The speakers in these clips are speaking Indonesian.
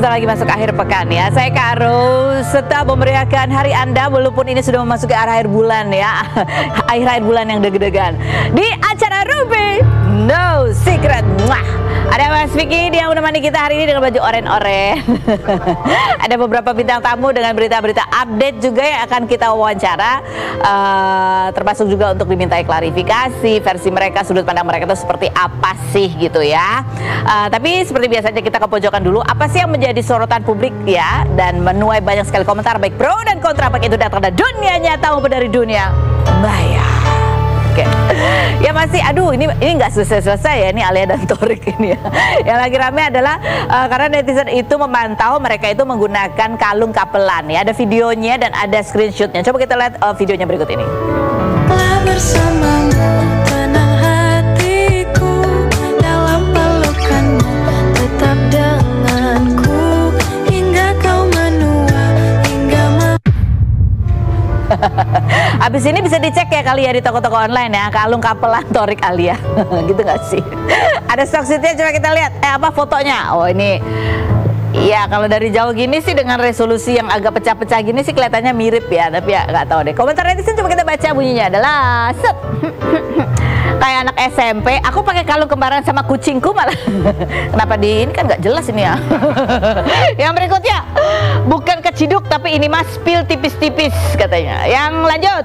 sebentar lagi masuk akhir pekan ya. Saya Kak Ros tetap memeriahkan hari Anda walaupun ini sudah memasuki akhir bulan ya. Akhir bulan yang deg-degan. Di acara Ruby No Secret. Ada Mas Vicky yang menemani kita hari ini dengan baju oren-oren. Ada beberapa bintang tamu dengan berita-berita update juga yang akan kita wawancara. Termasuk juga untuk dimintai klarifikasi versi mereka, sudut pandang mereka itu seperti apa sih gitu ya. Tapi seperti biasanya kita ke pojokan dulu. Apa sih yang menjadi sorotan publik ya, dan menuai banyak sekali komentar baik pro dan kontra, baik itu datang dari dunia nyata maupun dari dunia maya. Oke. Ya masih, aduh ini nggak selesai ya, ini Alia dan Thorik ini ya. Yang lagi rame adalah karena netizen itu memantau mereka itu menggunakan kalung kapelan ya. Ada videonya dan ada screenshotnya. Coba kita lihat videonya berikut ini. Bersamamu tenang hatiku, dalam pelukanmu tetap denganku, hingga kau menua, hingga Abis ini bisa dicek ya kali ya di toko-toko online ya, kalung kapelan Thorik Alia. Gitu nggak sih? Ada stock-sheetnya, coba kita lihat apa fotonya. Oh ini ya, kalau dari jauh gini sih dengan resolusi yang agak pecah-pecah gini sih kelihatannya mirip ya, tapi ya nggak tahu deh. Komentar netizen coba kita baca, bunyinya adalah set. Kayak anak SMP, aku pakai kalung kembaran sama kucingku malah. Kenapa di ini kan nggak jelas ini ya. Yang berikutnya, bukan keciduk tapi ini mas pil tipis-tipis katanya. Yang lanjut,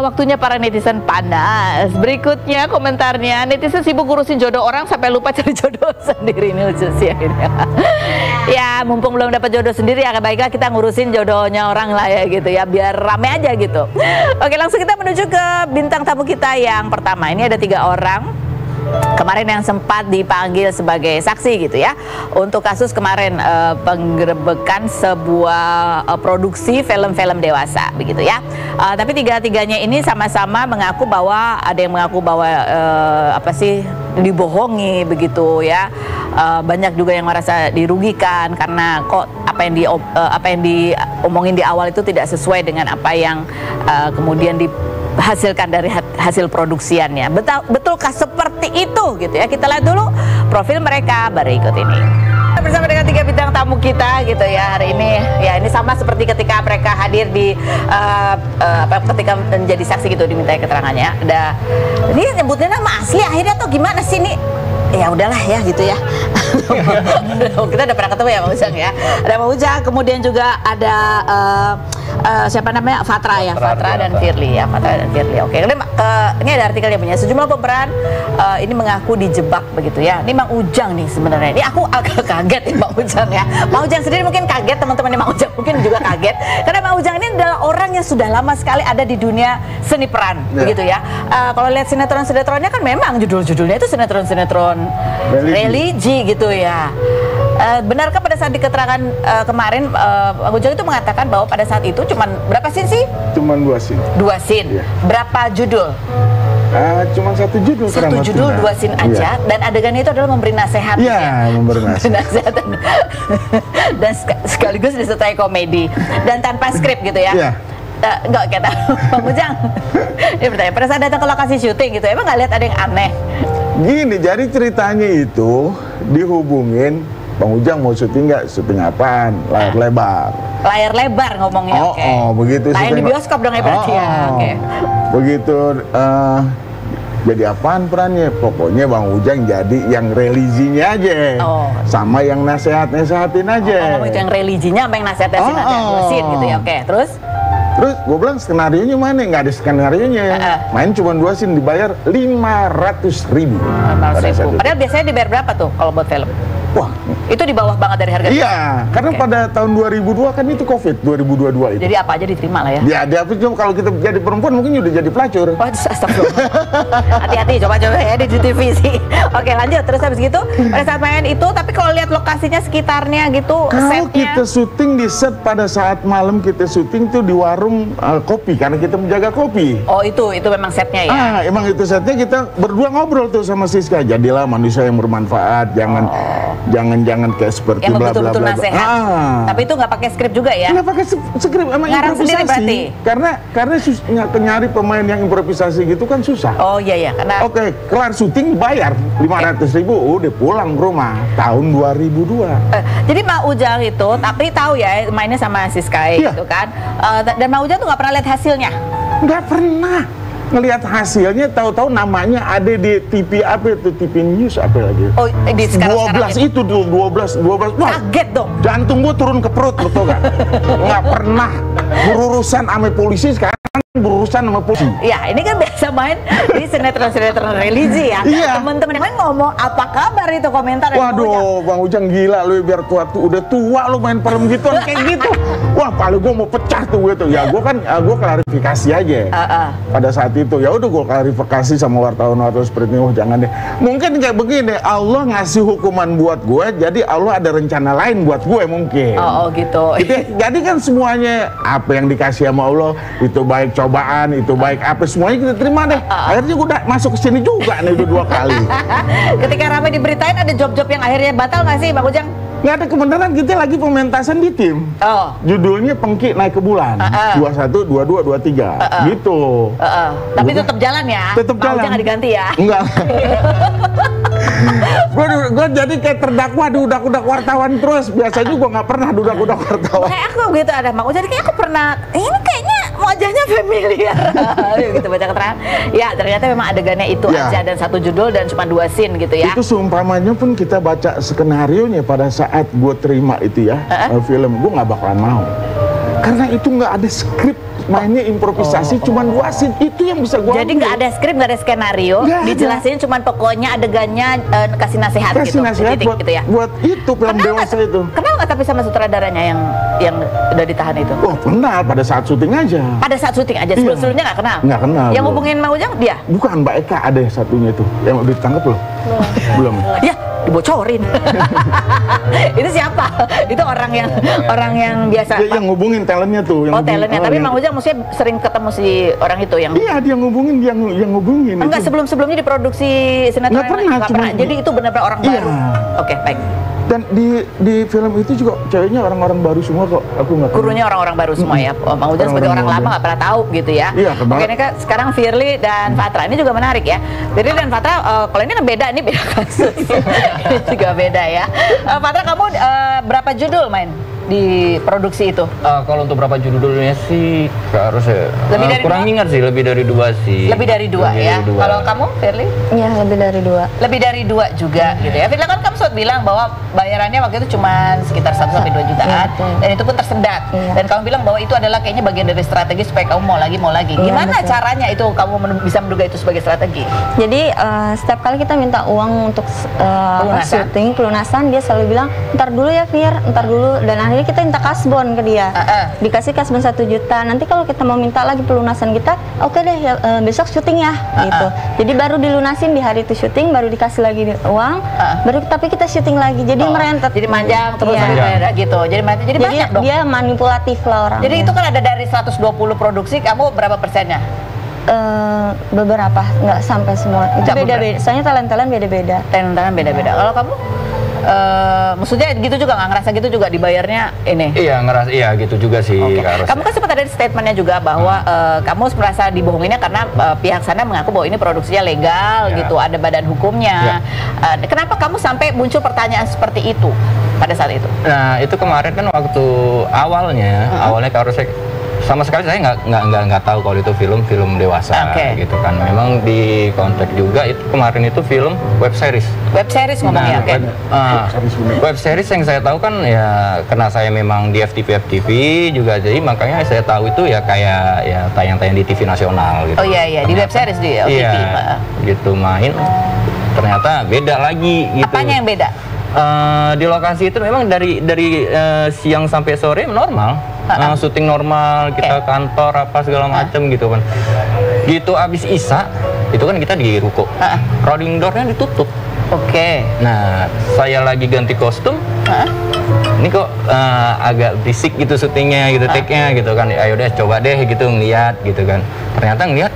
waktunya para netizen panas. Berikutnya komentarnya, netizen sibuk ngurusin jodoh orang sampai lupa cari jodoh sendiri. Ini lucu sih ini. Ya mumpung belum dapat jodoh sendiri ya, baiklah kita ngurusin jodohnya orang lah ya gitu ya, biar rame aja gitu. Oke, langsung kita menuju ke bintang tamu kita yang pertama. Ini ada 3 orang kemarin yang sempat dipanggil sebagai saksi gitu ya, untuk kasus kemarin penggerebekan sebuah produksi film-film dewasa begitu ya. Tapi tiga-tiganya ini sama-sama mengaku bahwa ada yang mengaku bahwa apa sih, dibohongi begitu ya. Banyak juga yang merasa dirugikan karena kok apa yang diomongin di awal itu tidak sesuai dengan apa yang kemudian dihasilkan dari hasil produksiannya. Betulkah seperti itu gitu ya? Kita lihat dulu profil mereka berikut ini. Bersama dengan 3 bintang tamu kita gitu ya hari ini. Ya ini sama seperti ketika mereka hadir di ketika menjadi saksi gitu, dimintai keterangannya. Ada ini nyebutnya nama asli akhirnya atau gimana sih ini? Ya udahlah ya gitu ya. Kita udah pernah ketemu ya Mang Ujang ya. Ada Mang Ujang, kemudian juga ada siapa namanya, Fatra ya, Fatra dan Firly ya, Fatra dan Firly. Oke, ini ada artikelnya punya sejumlah pemeran ini mengaku dijebak begitu ya. Ini Mang Ujang nih sebenarnya. Ini aku agak kaget nih Mang Ujang ya. Mang Ujang sendiri mungkin kaget, teman-temannya Mang Ujang mungkin juga kaget karena Mang Ujang ini adalah orang yang sudah lama sekali ada di dunia seni peran begitu ya. Kalau lihat sinetron-sinetronnya kan memang judul-judulnya itu sinetron-sinetron religi gitu ya. Benarkah pada saat di keterangan kemarin Mang Ujang itu mengatakan bahwa pada saat itu cuman berapa scene sih? Cuman 2 scene. 2 scene. Iya. Berapa judul? Cuma 1 judul. 1 judul 2 scene aja. Iya. Dan adegannya itu adalah memberi nasihat. Iya, ya? Memberi nasihat. Dan sekaligus disertai komedi dan tanpa skrip gitu ya. Iya. Enggak kata Mang Ujang. Ini bertanya, pada saat datang ke lokasi syuting gitu, emang nggak lihat ada yang aneh? Gini, jadi ceritanya itu dihubungin, Bang Ujang mau syuting nggak? Syuting apaan? Layar lebar. Layar lebar ngomongnya, oke. Begitu. Tayang di bioskop dong ya berarti ya. Oke. Begitu. Jadi apaan perannya? Pokoknya Bang Ujang jadi yang religinya aja, sama yang nasehatin aja. Ngomong itu yang religinya sama yang nasehatin aja, ngurusin gitu ya. Oke, terus gue bilang skenarionya mana? Nggak ada skenarionya. Main cuma 2 scene, dibayar 500.000. Padahal biasanya dibayar berapa tuh kalau buat film? Wah, itu di bawah banget dari harga. Iya, karena pada tahun 2002 kan itu COVID, 2022 itu. Jadi apa aja diterima lah ya. Ya, dia cuma kalau kita jadi perempuan mungkin udah jadi pelacur. Oh, astagfirullah. Hati-hati, coba-coba ya di TV sih. Oke, lanjut. Terus habis gitu, pada saat main itu, tapi kalau lihat lokasinya sekitarnya gitu, kalau kita syuting di set pada saat malam kita syuting tuh di warung kopi karena kita menjaga kopi. Oh, itu memang setnya ya. Emang itu setnya, kita berdua ngobrol tuh sama Siska. Jadilah manusia yang bermanfaat, jangan jangan kayak seperti yang bla bla betul-betul bla. nasihat. Tapi itu nggak pakai skrip juga ya? Nggak pakai skrip, emang Ngarang sendiri berarti? Karena nyari pemain yang improvisasi gitu kan susah. Oh iya karena. Oke, kelar syuting bayar 500.000, udah pulang ke rumah tahun 2002. Jadi Mak Ujang itu, tapi tahu ya mainnya sama Siskai Iya. gitu kan. Dan Mak Ujang tuh nggak pernah lihat hasilnya. Nggak pernah ngelihat hasilnya, tahu-tahu namanya ada di TV apa itu, TV News apa lagi. Oh, di sekarang 12 itu dulu, 12. Wah, kaget dong. jantung gua turun ke perut, betul kan? Nggak pernah berurusan sama polisi, sekarang berurusan sama polisi. Ya, ini kan biasa main di sinetron-sinetron religi ya. Iya. Teman-teman yang lain ngomong apa kabar itu komentar. Waduh, Bang Ujang gila lu, biar tua tuh udah tua lu main film gitu kayak gitu. Wah, paling gua mau pecah tuh gitu. Ya gua kan gua klarifikasi aja. Pada saat itu ya udah gua klarifikasi sama wartawan seperti ini, oh jangan deh. Mungkin kayak begini, Allah ngasih hukuman buat gue, jadi Allah ada rencana lain buat gue mungkin. Oh gitu. Jadi kan semuanya apa yang dikasih sama Allah itu baik cobaan, itu baik apa, semuanya kita terima deh. Akhirnya gue udah masuk ke sini juga nih udah 2 kali. Ketika ramai diberitain ada job-job yang akhirnya batal nggak sih Bang Ujang? Nggak ada kebenaran, kita lagi pementasan di tim. Oh. Judulnya Pengki Naik ke Bulan. 21, 22, 23. Gitu. Tapi tetap jalan ya? Tetap jalan. Jangan diganti ya? Enggak. Gue jadi kayak terdakwa dudak-dudak wartawan terus. Biasanya gue nggak pernah dudak-dudak wartawan. Kayak aku gitu ada Mak Ujang, kayak aku pernah, ini kayaknya wajahnya familiar. Gitu baca keterangan. Ya ternyata memang adegannya itu aja dan satu judul dan cuma 2 scene gitu ya. Itu seumpamanya pun kita baca skenarionya pada saat gue terima itu ya, film, gue nggak bakalan mau. Karena itu nggak ada skrip, mainnya improvisasi, cuman 2 scene, itu yang bisa gue. Jadi nggak ada skrip, nggak ada skenario, dijelasin cuman pokoknya adegannya kasih nasihat gitu. Nasihat buat, gitu ya. Buat itu film dewasa itu. Kenal nggak tapi sama sutradaranya yang udah ditahan itu? Oh kenal, pada saat syuting aja. Pada saat syuting aja, sebelum-sebelumnya nggak kenal? Nggak kenal. Yang hubungin Mak Ujang dia? Bukan, Mbak Eka ada satunya itu, yang udah ditangkap loh. Belum. Ya, dibocorin. Itu siapa? Itu orang yang biasa. Dia yang ngubungin talentnya tuh. Yang talentnya, tapi Mang Ujang maksudnya sering ketemu si orang itu yang. Iya, dia ngubungin, yang ngubungin. Enggak, sebelumnya diproduksi sinetron. Nggak pernah. Jadi itu benar-benar orang baru. Oke, baik. Dan di film itu juga ceweknya orang-orang baru semua kok. Aku nggak. Gurunya orang-orang baru semua ya. Mang Ujang sebagai orang lama nggak pernah tahu gitu ya. Iya, oke, ini kan sekarang Firly dan Fatra ini juga menarik ya. Firly dan Fatra, kalau ini kan beda, ini beda kasus. Ini juga beda ya. Fatra, kamu berapa judul main di produksi itu? Kalau untuk berapa judulnya sih harus kurang ingat sih, lebih dari 2 sih. Lebih dari 2 ya. Kalau kamu, Firly? Iya, lebih dari 2. Lebih dari 2 juga gitu ya. Firly, kan kamu sempat bilang bahwa bayarannya waktu itu cuma sekitar 1-2 jutaan dan itu pun tersendat. Dan kamu bilang bahwa itu adalah kayaknya bagian dari strategi supaya kamu mau lagi. Gimana caranya itu kamu bisa menduga itu sebagai strategi? Jadi setiap kali kita minta uang untuk syuting pelunasan, dia selalu bilang ntar dulu ya Fir, ntar dulu, dan akhirnya kita minta kasbon ke dia. Dikasih kasbon 1 juta. Nanti kalau kita mau minta lagi pelunasan kita, oke deh ya, besok syuting ya gitu. Jadi baru dilunasin di hari itu syuting, baru dikasih lagi uang, baru tapi kita syuting lagi. Jadi merentet. Jadi manjang terus gitu. Jadi banyak dong. Dia manipulatif lah orang. Jadi itu kan ada dari 120 produksi, kamu berapa persennya? Beberapa, nggak sampai semua. Itu beda-beda. Soalnya talent-talent beda-beda. Talent-talent beda-beda. Kalau kamu? Maksudnya gitu juga, nggak ngerasa gitu juga dibayarnya ini? Iya, ngerasa, iya gitu juga sih. Okay. Kamu kan sempat ada di statementnya juga bahwa kamu merasa dibohonginnya karena pihak sana mengaku bahwa ini produksinya legal gitu, ada badan hukumnya. Kenapa kamu sampai muncul pertanyaan seperti itu pada saat itu? Nah, itu kemarin kan waktu awalnya harusnya sama sekali saya nggak tahu kalau itu film dewasa gitu kan. Memang di konteks juga itu kemarin itu film web series. Web series ngomongnya, web series yang saya tahu kan ya karena saya memang di FTV juga, jadi makanya saya tahu itu ya kayak ya tayang-tayang di TV nasional gitu. Oh iya, di web series di OTV. Iya, gitu main. Ternyata beda lagi gitu. Apanya yang beda? Di lokasi itu memang dari siang sampai sore normal. Syuting normal, kita kantor apa segala macam gitu kan. Gitu abis Isya itu kan kita di ruko. Rolling door-nya ditutup. Nah, saya lagi ganti kostum. Ini kok agak berisik gitu syutingnya gitu, take-nya gitu kan. Ayo deh coba deh gitu ngeliat gitu kan. Ternyata ngeliat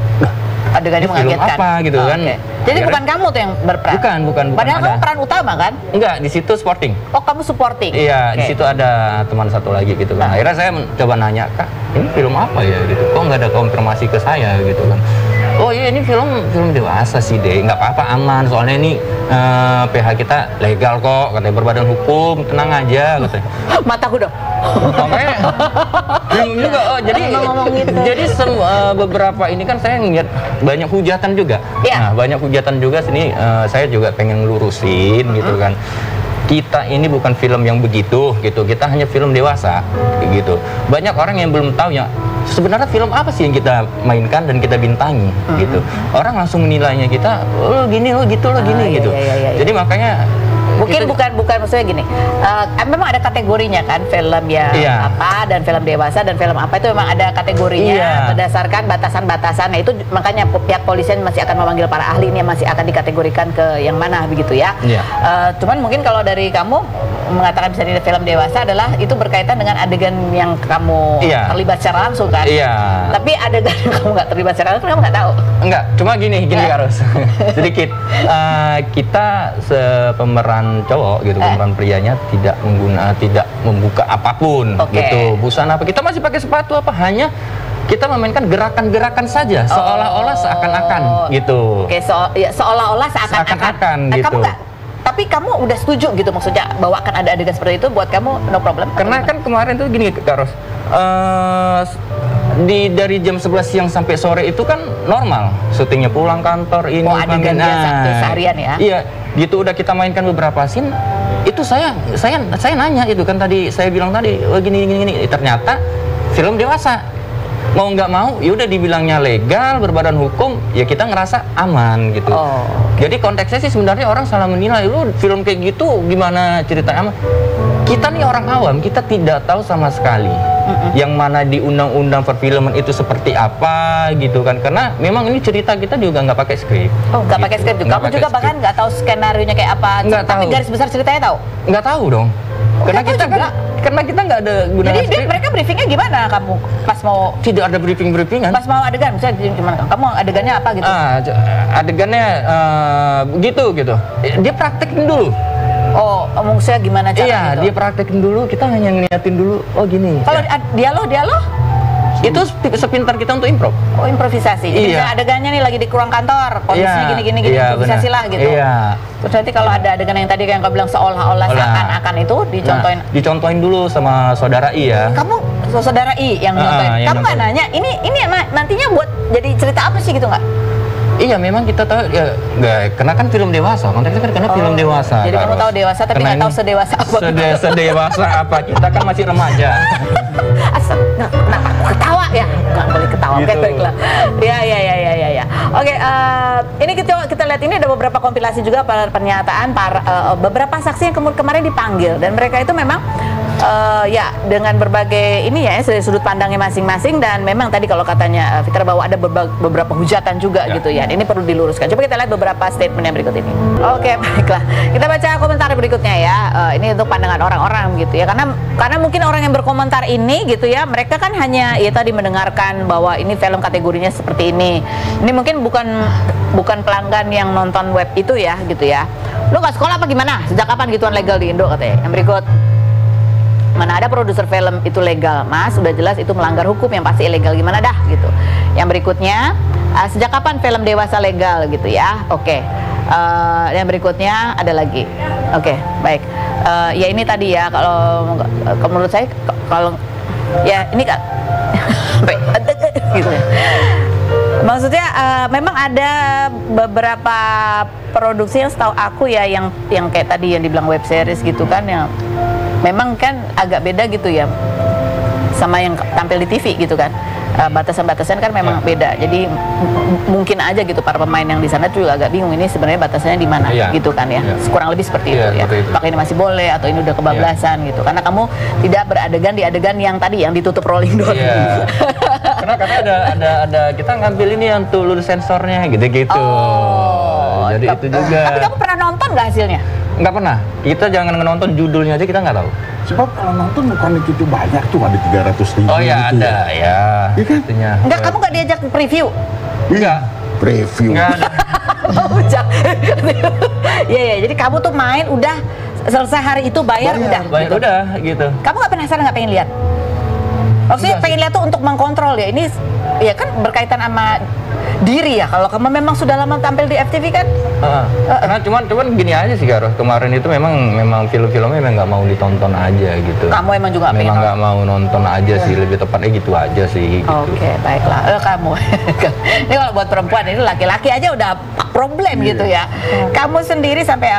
Adegannya film mengagetkan. apa gitu kan. Oke. Jadi bukan kamu tuh yang berperan? Bukan. Padahal kamu peran utama kan? Enggak, di situ supporting. Oh, kamu supporting? Iya, di situ ada teman satu lagi gitu kan. Akhirnya saya coba nanya, Kak, ini film apa ya gitu. Kok nggak ada konfirmasi ke saya gitu kan. Oh iya, ini film dewasa sih deh, nggak apa-apa, aman. Soalnya ini PH kita legal kok, katanya berbadan hukum, tenang aja katanya. Mataku dong. Makanya bingung juga. Oh, jadi beberapa ini kan saya ngeliat banyak hujatan juga. Iya. Nah, banyak hujatan juga sini. Saya juga pengen lurusin gitu kan. Kita ini bukan film yang begitu gitu. Kita hanya film dewasa gitu. Banyak orang yang belum tahu ya. Sebenarnya film apa sih yang kita mainkan dan kita bintangi gitu. Orang langsung menilainya kita, oh gini, lo gitu, lo gini gitu. Iya. Jadi makanya Mungkin bukan maksudnya gini. Memang ada kategorinya kan, film yang apa dan film dewasa dan film apa itu memang ada kategorinya berdasarkan batasan-batasan. Nah, itu makanya pihak polisian masih akan memanggil para ahli ini yang masih akan dikategorikan ke yang mana begitu ya. Cuman mungkin kalau dari kamu mengatakan bisa di film dewasa adalah itu berkaitan dengan adegan yang kamu terlibat secara langsung kan. Tapi adegan yang kamu nggak terlibat secara langsung kamu nggak tahu. Enggak, cuma gini harus sedikit. Kita pemeran cowok gitu, pemeran prianya tidak membuka apapun gitu, busana apa, kita masih pakai sepatu apa, hanya kita memainkan gerakan-gerakan saja seolah-olah seakan-akan gitu. Seolah-olah seakan-akan gitu. Kamu nggak, tapi kamu udah setuju gitu maksudnya bahwa akan ada adegan seperti itu, buat kamu no problem? Karena kan kemarin tuh gini Kak Ros, dari jam 11 siang sampai sore itu kan normal syutingnya, pulang kantor ini adegan biasa seharian ya. Iya, gitu udah kita mainkan beberapa scene. Itu saya nanya itu kan, tadi saya bilang tadi, oh gini, ternyata film dewasa. Mau nggak mau, ya udah dibilangnya legal, berbadan hukum, ya kita ngerasa aman gitu. Jadi konteksnya sih sebenarnya orang salah menilai, lu film kayak gitu gimana ceritanya? Kita nih orang awam, kita tidak tahu sama sekali yang mana di undang-undang perfilman itu seperti apa gitu kan, karena memang ini cerita kita juga nggak pakai skrip. Nggak pakai skrip juga. Kamu juga bahkan nggak tahu skenario nya kayak apa. Tapi garis besar ceritanya tahu? Nggak tahu dong. Karena kita nggak ada gunanya. Jadi mereka briefingnya gimana kamu pas mau? Tidak ada briefingan. Pas mau adegan, misalnya gimana? Kamu adegannya apa gitu? Adegannya gitu. Dia praktekin dulu. Oh, maksudnya gimana cara Iya, gitu? dia praktekin dulu, kita hanya ngeliatin dulu, oh gini. Kalau dialog? Itu sepintar kita untuk improv. Oh, improvisasi. Jadi misalnya adegannya nih lagi di ruang kantor, kondisinya gini, improvisasi lah gitu. Terus nanti kalau ada adegan yang tadi yang kau bilang seolah-olah seakan-akan itu dicontohin. Dicontohin dulu sama saudara I ya. Kamu saudara I yang nonton. Kamu nggak nanya, ini nantinya buat jadi cerita apa sih gitu nggak? Iya, memang kita tahu ya, karena kan film dewasa, konteksnya kan karena film dewasa. Jadi kamu tahu dewasa tapi nggak tahu sedewasa apa. Sedewasa apa? Kita kan masih remaja. Asal, kenapa aku ketawa ya? Nggak boleh ketawa. Oke, baiklah. Ya. Oke, ini kita lihat ini ada beberapa kompilasi juga pernyataan beberapa saksi yang kemarin dipanggil, dan mereka itu memang ya dengan berbagai ini ya dari sudut pandangnya masing-masing, dan memang tadi kalau katanya Fitra bahwa ada beberapa hujatan juga gitu ya. Ini perlu diluruskan. Coba kita lihat beberapa statement yang berikut ini. Oke, baiklah. Kita baca komentar berikutnya ya. Ini untuk pandangan orang-orang gitu ya. Karena mungkin orang yang berkomentar ini gitu ya, mereka kan hanya ya tadi mendengarkan bahwa ini film kategorinya seperti ini. Ini mungkin bukan pelanggan yang nonton web itu ya gitu ya. Lu nggak sekolah apa gimana? Sejak kapan gituan legal di Indo katanya. Yang berikut, mana ada produser film itu legal, Mas? Udah jelas itu melanggar hukum, yang pasti ilegal, gimana dah gitu. Yang berikutnya, sejak kapan film dewasa legal gitu ya? Oke. Yang berikutnya ada lagi. Oke, baik. Ya ini tadi ya, kalau menurut saya kalau ya ini kan gitu ya. Maksudnya memang ada beberapa produksi yang setahu aku ya yang kayak tadi yang dibilang web series gitu kan, yang memang kan agak beda gitu ya sama yang tampil di TV gitu kan. Batasan-batasan kan memang beda. Jadi mungkin aja gitu para pemain yang di sana juga agak bingung ini sebenarnya batasannya di mana gitu kan ya. Kurang lebih seperti itu ya. Apakah ini masih boleh atau ini udah kebablasan gitu. Karena kamu tidak beradegan di adegan yang tadi yang ditutup rolling door. Karena ada kita ngambil ini yang tulur sensornya gitu-gitu. Jadi itu juga. Tapi kamu pernah nonton nggak hasilnya? Nggak pernah. Kita jangan nonton judulnya aja, kita nggak tahu. Sebab kalau nonton bukan begitu banyak tuh, ada 300.000 Oh ya gitu ada ya. Iya kan? Enggak, kamu nggak diajak preview? Enggak. preview. Nggak ada. Iya, jadi kamu tuh main udah selesai hari itu bayar udah. Bayar gitu. udah gitu. Kamu nggak penasaran, nggak pengen lihat? Maksudnya pengen lihat tuh untuk mengkontrol ya. Ini ya kan berkaitan sama diri ya. Kalau kamu memang sudah lama tampil di FTV kan? Karena cuman gini aja sih Karo. Kemarin itu memang film-filmnya memang nggak mau ditonton aja gitu. Kamu emang juga nggak pengen memang nggak mau nonton aja sih, lebih tepatnya gitu aja sih. Gitu. Oke, baiklah. Kamu. Ini kalau buat perempuan, ini laki-laki aja udah problem gitu ya. Kamu sendiri sampai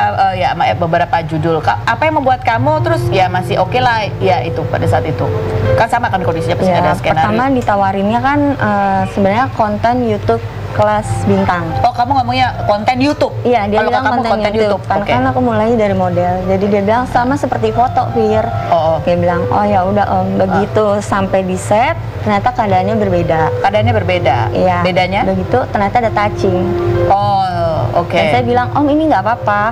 beberapa judul. Apa yang membuat kamu terus ya masih oke lah ya itu pada saat itu? Kan sama kan kondisinya pasti ada skenario. Pertama ditawarinnya kan sebenarnya konten YouTube kelas bintang. Oh, kamu ngomongnya konten YouTube? Iya, dia kalau bilang kamu konten YouTube. Karena kan aku mulai dari model. Jadi dia bilang sama seperti foto, Fir. Dia bilang, oh ya udah om, begitu sampai di set, ternyata keadaannya berbeda. Keadaannya berbeda? Iya. Bedanya? Begitu, ternyata ada touching. Oh, oke. Dan saya bilang, om ini nggak apa-apa.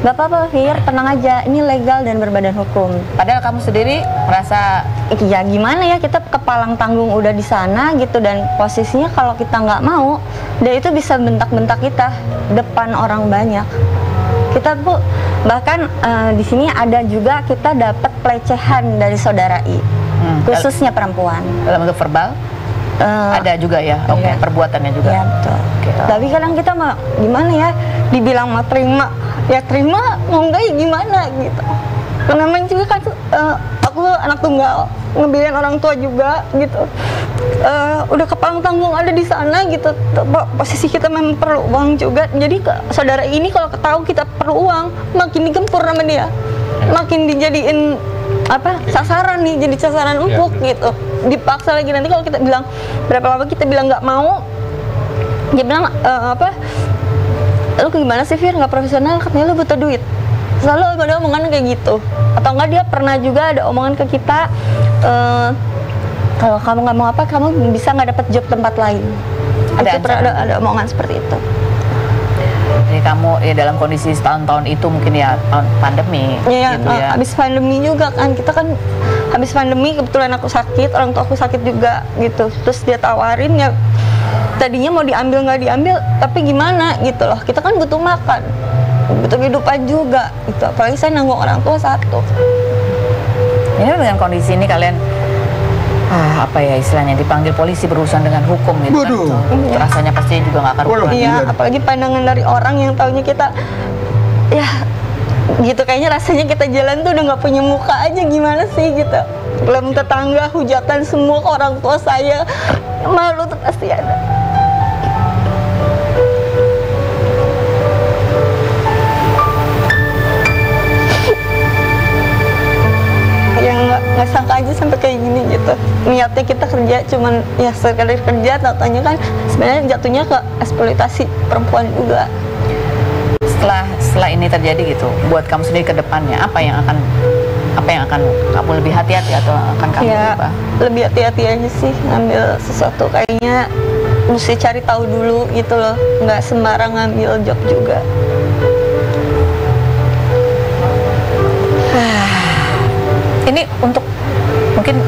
Nggak apa-apa, Fir, tenang aja. Ini legal dan berbadan hukum. Padahal kamu sendiri merasa ya gimana ya, kita kepalang tanggung udah di sana gitu, dan posisinya kalau kita nggak mau, dia itu bisa bentak-bentak kita depan orang banyak. Kita tuh bahkan di sini ada juga kita dapat pelecehan dari saudara I, khususnya perempuan. Dalam bentuk verbal? Ada juga ya, oke. Perbuatannya juga. Ya, betul. Tapi kadang kita mah gimana ya, dibilang mah terima, ya terima, mau enggak ya gimana gitu. Namanya juga kan aku anak tunggal, ngebiayain orang tua juga gitu. Udah kepalang tanggung ada di sana gitu. Posisi kita memang perlu uang juga. Jadi saudara ini kalau tahu kita perlu uang, makin digempur sama dia, makin dijadiin sasaran nih, jadi sasaran empuk gitu. Dipaksa lagi, nanti kalau kita bilang berapa lama kita bilang nggak mau, dia bilang lu gimana sih Fir, nggak profesional, katanya lu butuh duit. Selalu ada omongan kayak gitu. Atau enggak dia pernah juga ada omongan ke kita, kalau kamu nggak mau apa, kamu bisa nggak dapat job tempat lain. Ada omongan seperti itu. Jadi kamu ya dalam kondisi tahun-tahun itu mungkin ya pandemi gitu ya. Habis pandemi juga kan, kita kan habis pandemi kebetulan aku sakit, orang tua aku sakit juga gitu. Terus dia tawarin ya, tadinya mau diambil nggak diambil, tapi gimana gitu loh. Kita kan butuh makan, butuh kehidupan juga gitu. Apalagi saya nanggung orang tua satu. Ini dengan kondisi ini kalian istilahnya dipanggil polisi berurusan dengan hukum gitu kan. Rasanya pasti juga nggak karuan. Iya, apalagi pandangan dari orang yang taunya kita ya gitu, kayaknya rasanya kita jalan tuh udah nggak punya muka aja, gimana sih gitu. Belum tetangga hujatan semua ke orang tua saya, malu tuh pasti ada. Nggak sangka aja sampai kayak gini gitu. Niatnya kita kerja cuman ya sekadar kerja, tatanya kan sebenarnya jatuhnya ke eksploitasi perempuan juga. Setelah ini terjadi gitu, buat kamu sendiri ke depannya apa yang akan kamu lebih hati-hati atau akan kamu ubah? Lebih hati-hati aja sih ngambil sesuatu, kayaknya mesti cari tahu dulu gitu loh, nggak sembarang ngambil job juga. Ini untuk mungkin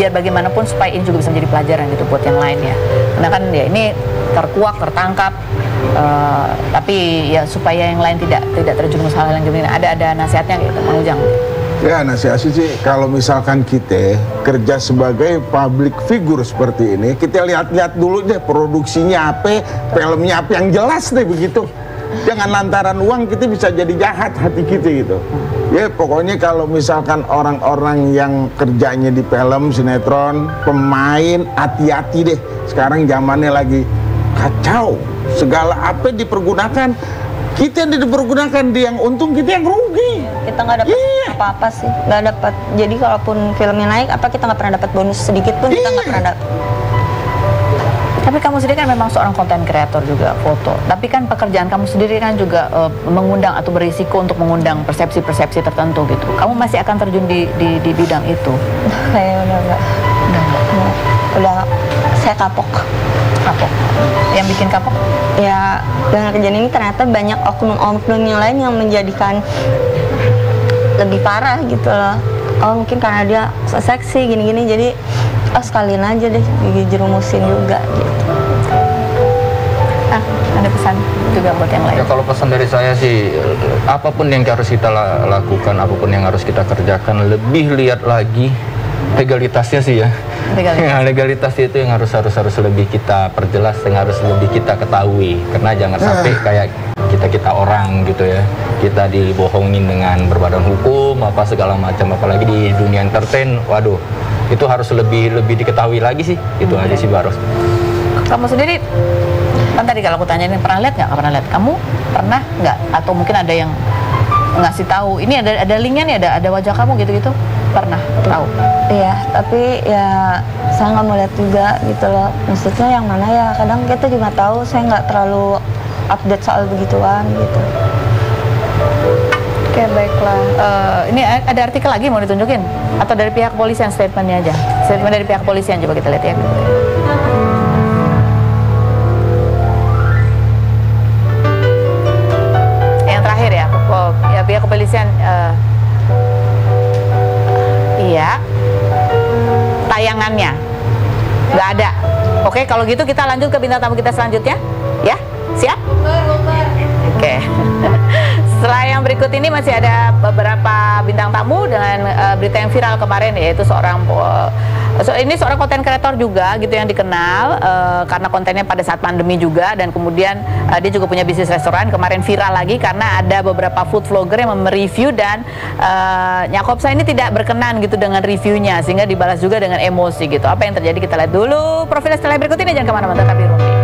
biar bagaimanapun supaya ini juga bisa menjadi pelajaran gitu buat yang lain ya. Karena kan ya ini terkuak, tertangkap, tapi ya supaya yang lain tidak terjerumus hal-hal yang gini. Ada nasihatnya gitu, Mang Ujang? Ya, nasihatnya sih kalau misalkan kita kerja sebagai public figure seperti ini, kita lihat-lihat dulu deh produksinya apa, filmnya apa, yang jelas deh begitu. Jangan lantaran uang kita bisa jadi jahat hati kita gitu. Ya pokoknya kalau misalkan orang-orang yang kerjanya di film, sinetron, pemain, hati-hati deh. Sekarang zamannya lagi kacau. Segala apa dipergunakan. Kita yang dipergunakan, dia yang untung, kita yang rugi. Kita nggak dapat apa-apa sih. Nggak dapat. Jadi kalaupun filmnya naik, apa kita nggak pernah dapat bonus sedikit pun, kita nggak pernah dapat. Tapi kamu sendiri kan memang seorang konten kreator juga, foto. Tapi kan pekerjaan kamu sendiri kan juga mengundang atau berisiko untuk mengundang persepsi-persepsi tertentu gitu. Kamu masih akan terjun di bidang itu? Kayak udah enggak. Udah saya kapok. Kapok. Yang bikin kapok? Ya dengan kejadian ini ternyata banyak oknum-oknum yang lain yang menjadikan lebih parah gitu loh. Oh mungkin karena dia seksi gini-gini, jadi sekalian aja deh dijerumusin juga gitu. pesan juga buat yang lain. Ya kalau pesan dari saya sih, apapun yang harus kita lakukan, apapun yang harus kita kerjakan, lebih lihat lagi legalitasnya sih ya. Legalitas itu yang harus lebih kita perjelas, yang harus lebih kita ketahui. Karena jangan sampai kayak kita orang gitu ya, kita dibohongin dengan berbadan hukum apa segala macam, apalagi di dunia entertain. Waduh, itu harus lebih diketahui lagi sih. Itu aja sih Baros. Kamu sendiri kan tadi kalau aku tanya ini pernah lihat nggak? Pernah lihat? Kamu pernah nggak? Atau mungkin ada yang ngasih tahu ini ada linknya nih, ada wajah kamu gitu-gitu? Pernah tahu? Iya, tapi ya saya nggak mau lihat juga gitu loh. Maksudnya yang mana ya, kadang kita juga tahu, saya nggak terlalu update soal begituan gitu. Oke, baiklah. Ini ada artikel lagi mau ditunjukin? Atau dari pihak kepolisian statementnya aja? Statement dari pihak kepolisian, coba kita lihat ya. Yang terakhir ya, ya pihak kepolisian. Iya, tayangannya nggak ada. Oke, kalau gitu kita lanjut ke bintang tamu kita selanjutnya, ya, siap? Oke. Setelah yang berikut ini masih ada beberapa bintang tamu dengan berita yang viral kemarin, yaitu seorang konten kreator juga gitu yang dikenal karena kontennya pada saat pandemi juga, dan kemudian dia juga punya bisnis restoran. Kemarin viral lagi karena ada beberapa food vlogger yang mereview dan Nyakopsa ini tidak berkenan gitu dengan reviewnya, sehingga dibalas juga dengan emosi gitu. Apa yang terjadi kita lihat dulu profil setelah berikut ini, jangan kemana-mana, tetap di Rumpi.